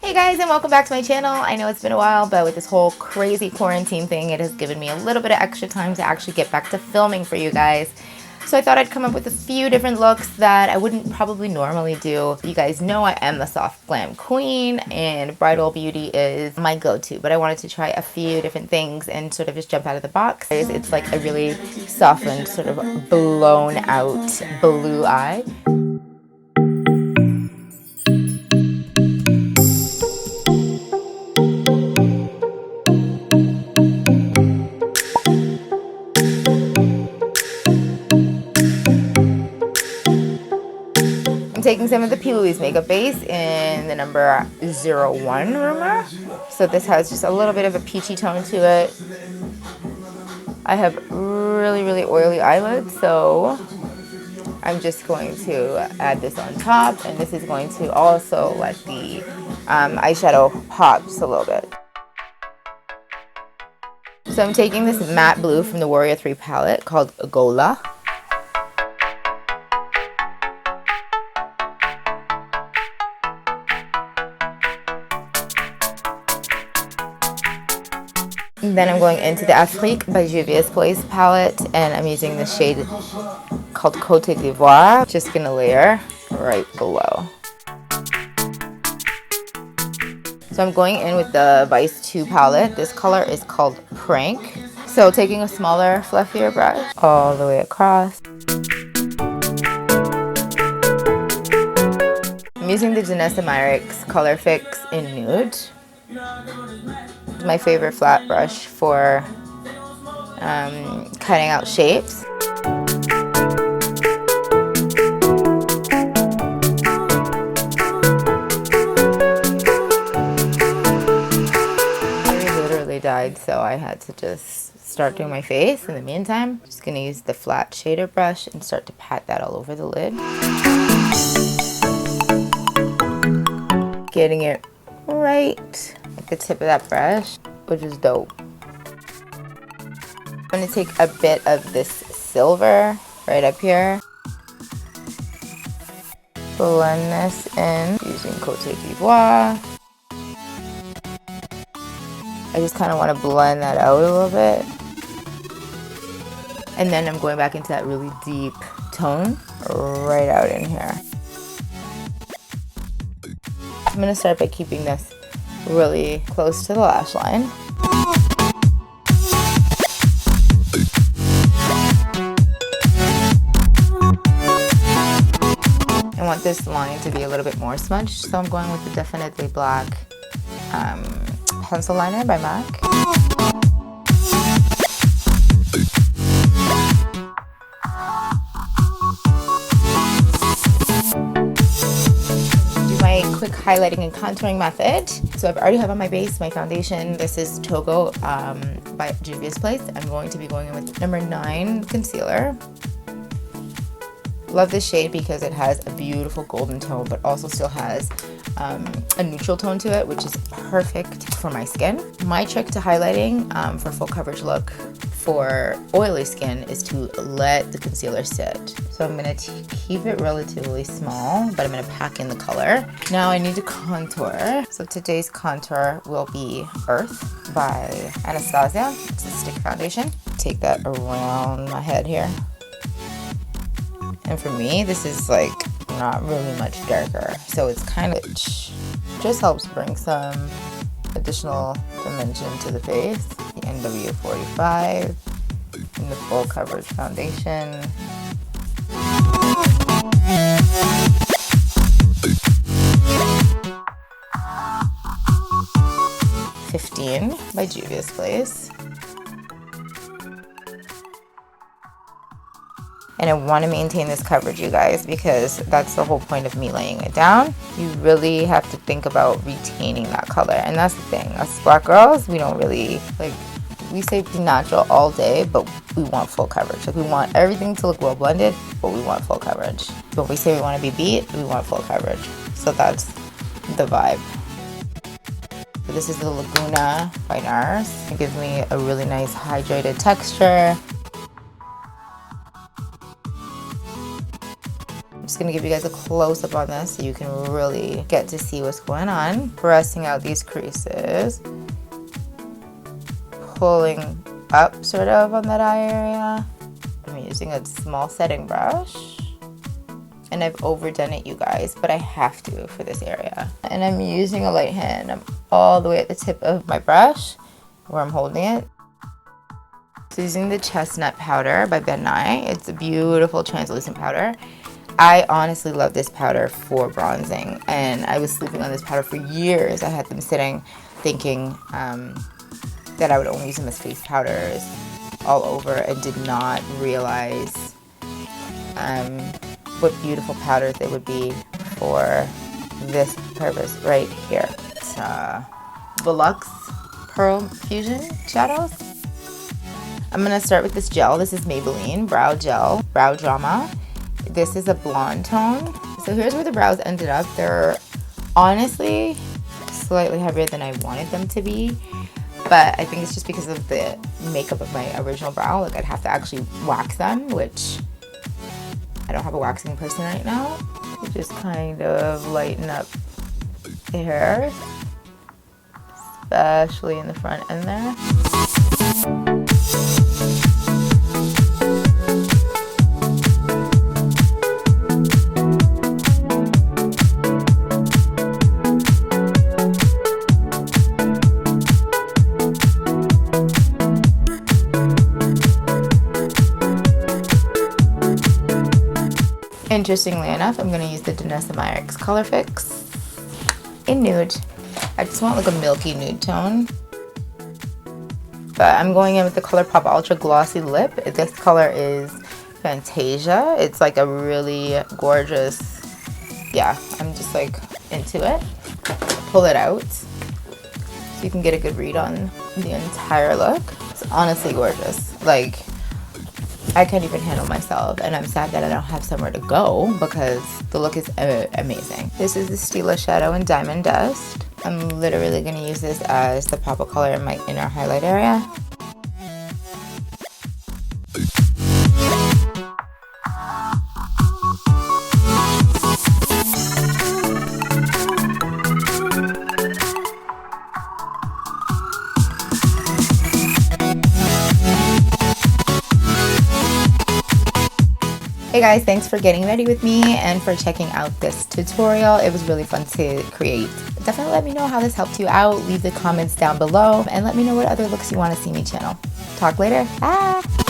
Hey guys, and welcome back to my channel. I know it's been a while, but with this whole crazy quarantine thing, it has given me a little bit of extra time to actually get back to filming for you guys. So I thought I'd come up with a few different looks that I wouldn't probably normally do. You guys know I am the soft glam queen and bridal beauty is my go-to, but I wanted to try a few different things and sort of just jump out of the box. It's like a really softened, sort of blown out blue eye. I'm taking some of the P. Louise makeup base in the number 01 rumor. So this has just a little bit of a peachy tone to it. I have really oily eyelids, so I'm just going to add this on top, and this is going to also let the eyeshadow pop just a little bit. So I'm taking this matte blue from the Warrior 3 palette called Gola. Then I'm going into the Fleek by Juvia's Place palette, and I'm using the shade called Côte d'Ivoire. Just gonna layer right below. So I'm going in with the Vice 2 palette. This color is called Prank. So taking a smaller, fluffier brush all the way across. I'm using the Myricks Color Fix in Nude. My favorite flat brush for cutting out shapes. I literally died, so I had to just start doing my face in the meantime. Just gonna use the flat shader brush and start to pat that all over the lid. Getting it right at the tip of that brush, which is dope. I'm going to take a bit of this silver right up here. Blend this in using Côte d'Ivoire. I just kind of want to blend that out a little bit. And then I'm going back into that really deep tone right out in here. I'm going to start by keeping this really close to the lash line. I want this line to be a little bit more smudged, so I'm going with the Definitely Black pencil liner by MAC. Quick highlighting and contouring method. So I've already have on my base my foundation. This is Togo by Juvia's Place. I'm going to be going in with number 9 concealer. Love this shade because it has a beautiful golden tone, but also still has a neutral tone to it, which is perfect for my skin. My trick to highlighting for full coverage look for oily skin is to let the concealer sit. So I'm going to keep it relatively small, but I'm going to pack in the color. Now I need to contour. So today's contour will be Earth by Anastasia. It's a stick foundation. Take that around my head here. And for me, this is like not really much darker. So it's kind of just helps bring some additional dimension to the face. The NW45 in the full coverage foundation. $15 by Juvia's Place. And I want to maintain this coverage, you guys, because that's the whole point of me laying it down. You really have to think about retaining that color. And that's the thing. Us black girls, we don't really, like, we say be natural all day, but we want full coverage. Like, we want everything to look well blended, but we want full coverage. So when we say we want to be beat, we want full coverage. So that's the vibe. So this is the Laguna by NARS. It gives me a really nice hydrated texture. just gonna give you guys a close-up on this so you can really get to see what's going on. Pressing out these creases. Pulling up sort of on that eye area. I'm using a small setting brush. And I've overdone it, you guys, but I have to for this area. And I'm using a light hand. I'm all the way at the tip of my brush where I'm holding it. So using the Chestnut powder by Ben Nye. It's a beautiful translucent powder. I honestly love this powder for bronzing, and I was sleeping on this powder for years. I had them sitting thinking that I would only use them as face powders all over, and did not realize what beautiful powders they would be for this purpose right here. It's Volux Pearl Fusion Shadows. I'm gonna start with this gel. This is Maybelline Brow Gel, Brow Drama. This is a blonde tone. So here's where the brows ended up. They're honestly slightly heavier than I wanted them to be, but I think it's just because of the makeup of my original brow. Like, I'd have to actually wax them, which I don't have a waxing person right now. So just kind of lighten up the hair, especially in the front end there. Interestingly enough, I'm going to use the Myricks Color Fix in Nude. I just want like a milky nude tone. But I'm going in with the ColourPop Ultra Glossy Lip. This color is Fantasia. It's like a really gorgeous, yeah, I'm just like into it. Pull it out so you can get a good read on the entire look. It's honestly gorgeous. Like, I can't even handle myself, and I'm sad that I don't have somewhere to go because the look is amazing. This is the Stila Shadow in Diamond Dust. I'm literally going to use this as the pop of color in my inner highlight area. Hey guys, thanks for getting ready with me and for checking out this tutorial. It was really fun to create. Definitely let me know how this helped you out. Leave the comments down below and let me know what other looks you want to see me channel. Talk later. Bye!